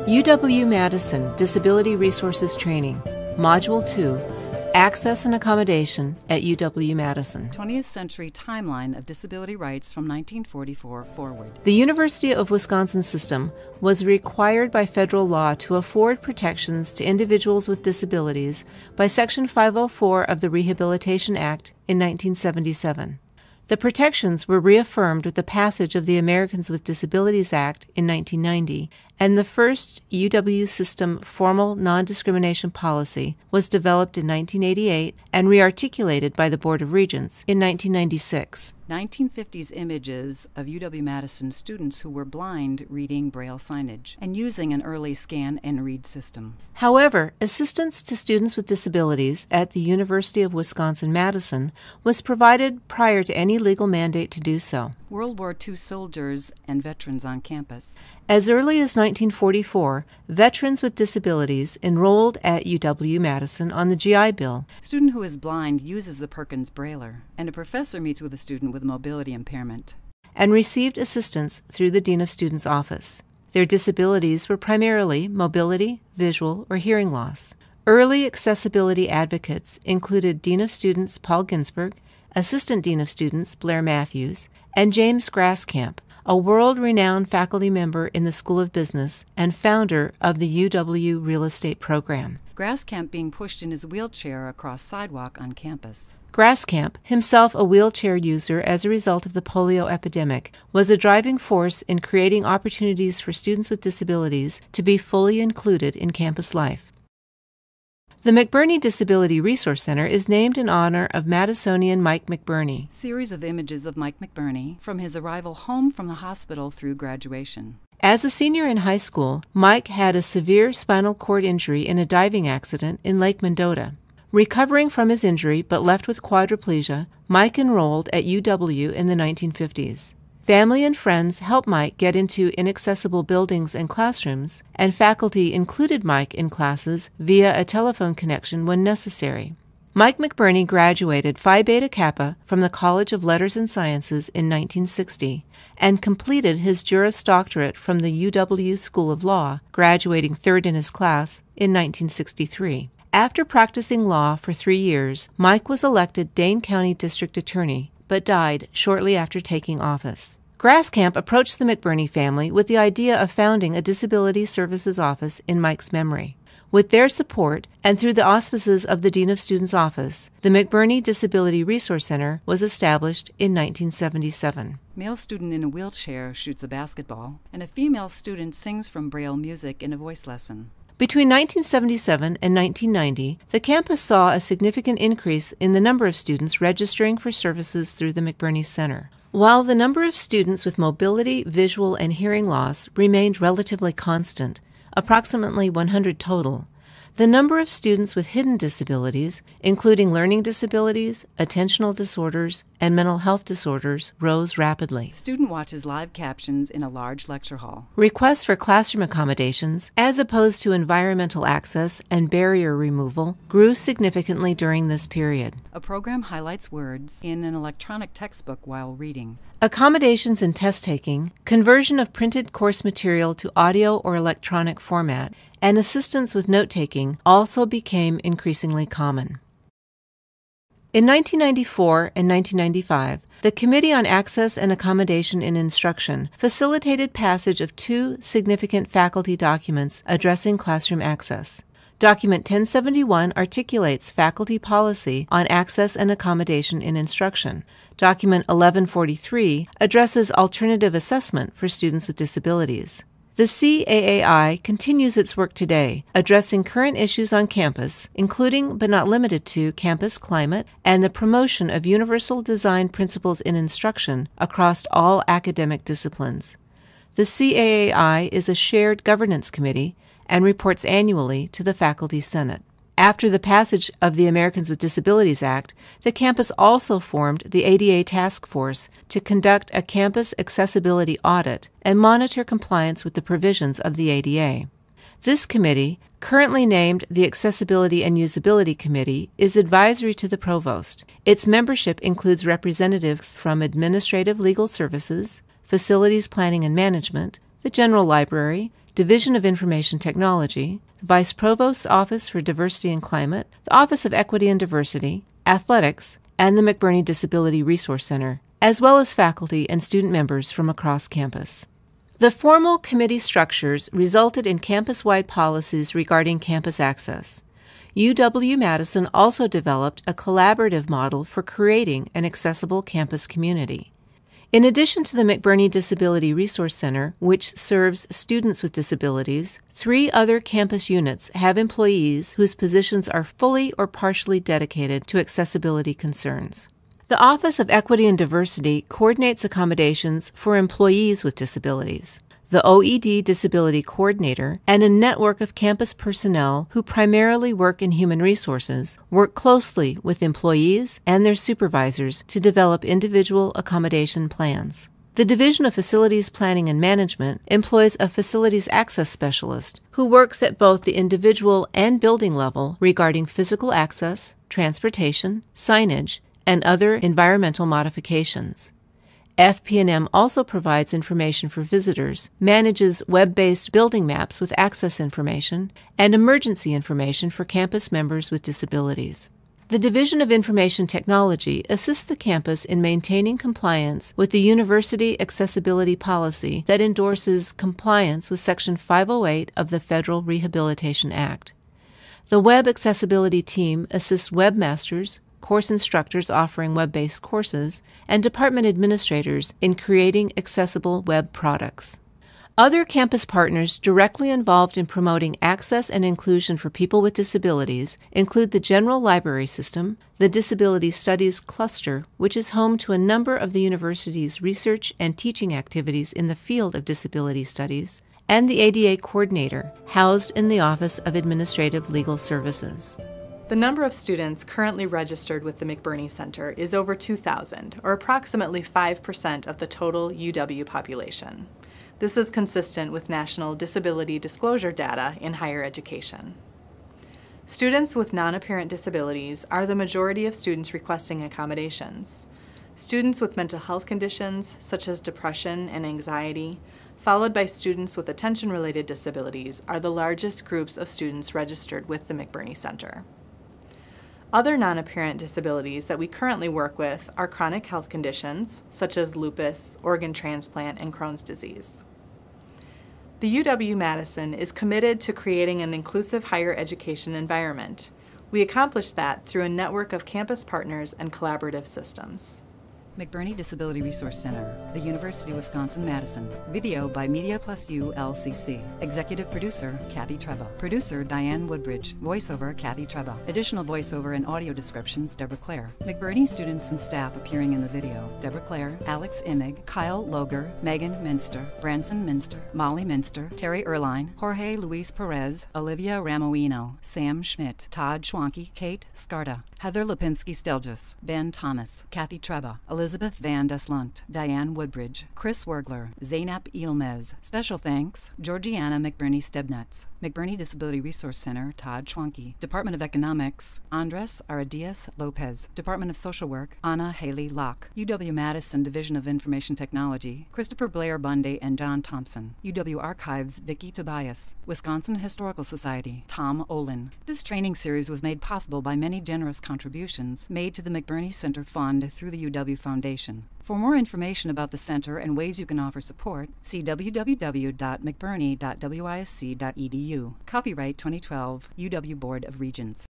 UW-Madison Disability Resources Training, Module 2, Access and Accommodation at UW-Madison. 20th Century Timeline of Disability Rights from 1944 forward. The University of Wisconsin system was required by federal law to afford protections to individuals with disabilities by Section 504 of the Rehabilitation Act in 1977. The protections were reaffirmed with the passage of the Americans with Disabilities Act in 1990, and the first UW system formal non-discrimination policy was developed in 1988 and rearticulated by the Board of Regents in 1996. 1950s images of UW-Madison students who were blind reading Braille signage and using an early scan and read system. However, assistance to students with disabilities at the University of Wisconsin-Madison was provided prior to any legal mandate to do so. World War II soldiers and veterans on campus. As early as 1944, veterans with disabilities enrolled at UW-Madison on the GI Bill. A student who is blind uses the Perkins Brailler, and a professor meets with a student with mobility impairment. And received assistance through the Dean of Students' office. Their disabilities were primarily mobility, visual, or hearing loss. Early accessibility advocates included Dean of Students Paul Ginsberg, Assistant Dean of Students Blair Matthews, and James Graskamp, a world-renowned faculty member in the School of Business and founder of the UW Real Estate Program. Graskamp being pushed in his wheelchair across sidewalk on campus. Graskamp, himself a wheelchair user as a result of the polio epidemic, was a driving force in creating opportunities for students with disabilities to be fully included in campus life. The McBurney Disability Resource Center is named in honor of Madisonian Mike McBurney. Series of images of Mike McBurney from his arrival home from the hospital through graduation. As a senior in high school, Mike had a severe spinal cord injury in a diving accident in Lake Mendota. Recovering from his injury but left with quadriplegia, Mike enrolled at UW in the 1950s. Family and friends helped Mike get into inaccessible buildings and classrooms, and faculty included Mike in classes via a telephone connection when necessary. Mike McBurney graduated Phi Beta Kappa from the College of Letters and Sciences in 1960 and completed his Juris Doctorate from the UW School of Law, graduating third in his class in 1963. After practicing law for 3 years, Mike was elected Dane County District Attorney, but died shortly after taking office. Graskamp approached the McBurney family with the idea of founding a disability services office in Mike's memory. With their support, and through the auspices of the Dean of Students' office, the McBurney Disability Resource Center was established in 1977. Male student in a wheelchair shoots a basketball, and a female student sings from Braille music in a voice lesson. Between 1977 and 1990, the campus saw a significant increase in the number of students registering for services through the McBurney Center. While the number of students with mobility, visual, and hearing loss remained relatively constant, approximately 100 total, the number of students with hidden disabilities, including learning disabilities, attentional disorders, and mental health disorders, rose rapidly. Student watches live captions in a large lecture hall. Requests for classroom accommodations, as opposed to environmental access and barrier removal, grew significantly during this period. A program highlights words in an electronic textbook while reading. Accommodations in test taking, conversion of printed course material to audio or electronic format, and assistance with note-taking also became increasingly common. In 1994 and 1995, the Committee on Access and Accommodation in Instruction facilitated passage of 2 significant faculty documents addressing classroom access. Document 1071 articulates faculty policy on access and accommodation in instruction. Document 1143 addresses alternative assessment for students with disabilities. The CAAI continues its work today, addressing current issues on campus, including but not limited to campus climate and the promotion of universal design principles in instruction across all academic disciplines. The CAAI is a shared governance committee and reports annually to the Faculty Senate. After the passage of the Americans with Disabilities Act, the campus also formed the ADA Task Force to conduct a campus accessibility audit and monitor compliance with the provisions of the ADA. This committee, currently named the Accessibility and Usability Committee, is advisory to the provost. Its membership includes representatives from Administrative Legal Services, Facilities Planning and Management, the General Library, Division of Information Technology, the Vice Provost's Office for Diversity and Climate, the Office of Equity and Diversity, Athletics, and the McBurney Disability Resource Center, as well as faculty and student members from across campus. The formal committee structures resulted in campus-wide policies regarding campus access. UW-Madison also developed a collaborative model for creating an accessible campus community. In addition to the McBurney Disability Resource Center, which serves students with disabilities, 3 other campus units have employees whose positions are fully or partially dedicated to accessibility concerns. The Office of Equity and Diversity coordinates accommodations for employees with disabilities. The OED Disability Coordinator and a network of campus personnel who primarily work in human resources work closely with employees and their supervisors to develop individual accommodation plans. The Division of Facilities Planning and Management employs a facilities access specialist who works at both the individual and building level regarding physical access, transportation, signage, and other environmental modifications. FP&M also provides information for visitors, manages web-based building maps with access information, and emergency information for campus members with disabilities. The Division of Information Technology assists the campus in maintaining compliance with the University Accessibility Policy that endorses compliance with Section 508 of the Federal Rehabilitation Act. The Web Accessibility Team assists webmasters, course instructors offering web-based courses, and department administrators in creating accessible web products. Other campus partners directly involved in promoting access and inclusion for people with disabilities include the General Library System, the Disability Studies Cluster, which is home to a number of the university's research and teaching activities in the field of disability studies, and the ADA Coordinator, housed in the Office of Administrative Legal Services. The number of students currently registered with the McBurney Center is over 2,000, or approximately 5% of the total UW population. This is consistent with national disability disclosure data in higher education. Students with non-apparent disabilities are the majority of students requesting accommodations. Students with mental health conditions, such as depression and anxiety, followed by students with attention-related disabilities, are the largest groups of students registered with the McBurney Center. Other non-apparent disabilities that we currently work with are chronic health conditions, such as lupus, organ transplant, and Crohn's disease. The UW-Madison is committed to creating an inclusive higher education environment. We accomplish that through a network of campus partners and collaborative systems. McBurney Disability Resource Center, the University of Wisconsin-Madison. Video by Media Plus U, LCC. Executive Producer, Kathy Treba. Producer, Diane Woodbridge. Voiceover, Kathy Treba. Additional voiceover and audio descriptions, Deborah Clare. McBurney students and staff appearing in the video, Deborah Clare, Alex Imig, Kyle Loger, Megan Minster, Branson Minster, Molly Minster, Terry Erline, Jorge Luis Perez, Olivia Ramoino, Sam Schmidt, Todd Schwanke, Kate Scarta, Heather Lipinski-Stelgis, Ben Thomas, Kathy Treba, Elizabeth Van Deslunt, Diane Woodbridge, Chris Wergler, Zainab Ilmez. Special thanks, Georgiana McBurney Stebnetz. McBurney Disability Resource Center, Todd Schwanke. Department of Economics, Andres Aradias Lopez. Department of Social Work, Anna Haley Locke. UW-Madison Division of Information Technology, Christopher Blair Bundy and John Thompson. UW Archives, Vicki Tobias. Wisconsin Historical Society, Tom Olin. This training series was made possible by many generous contributions made to the McBurney Center Fund through the UW Foundation. For more information about the center and ways you can offer support, see www.mcburney.wisc.edu. Copyright 2012, UW Board of Regents.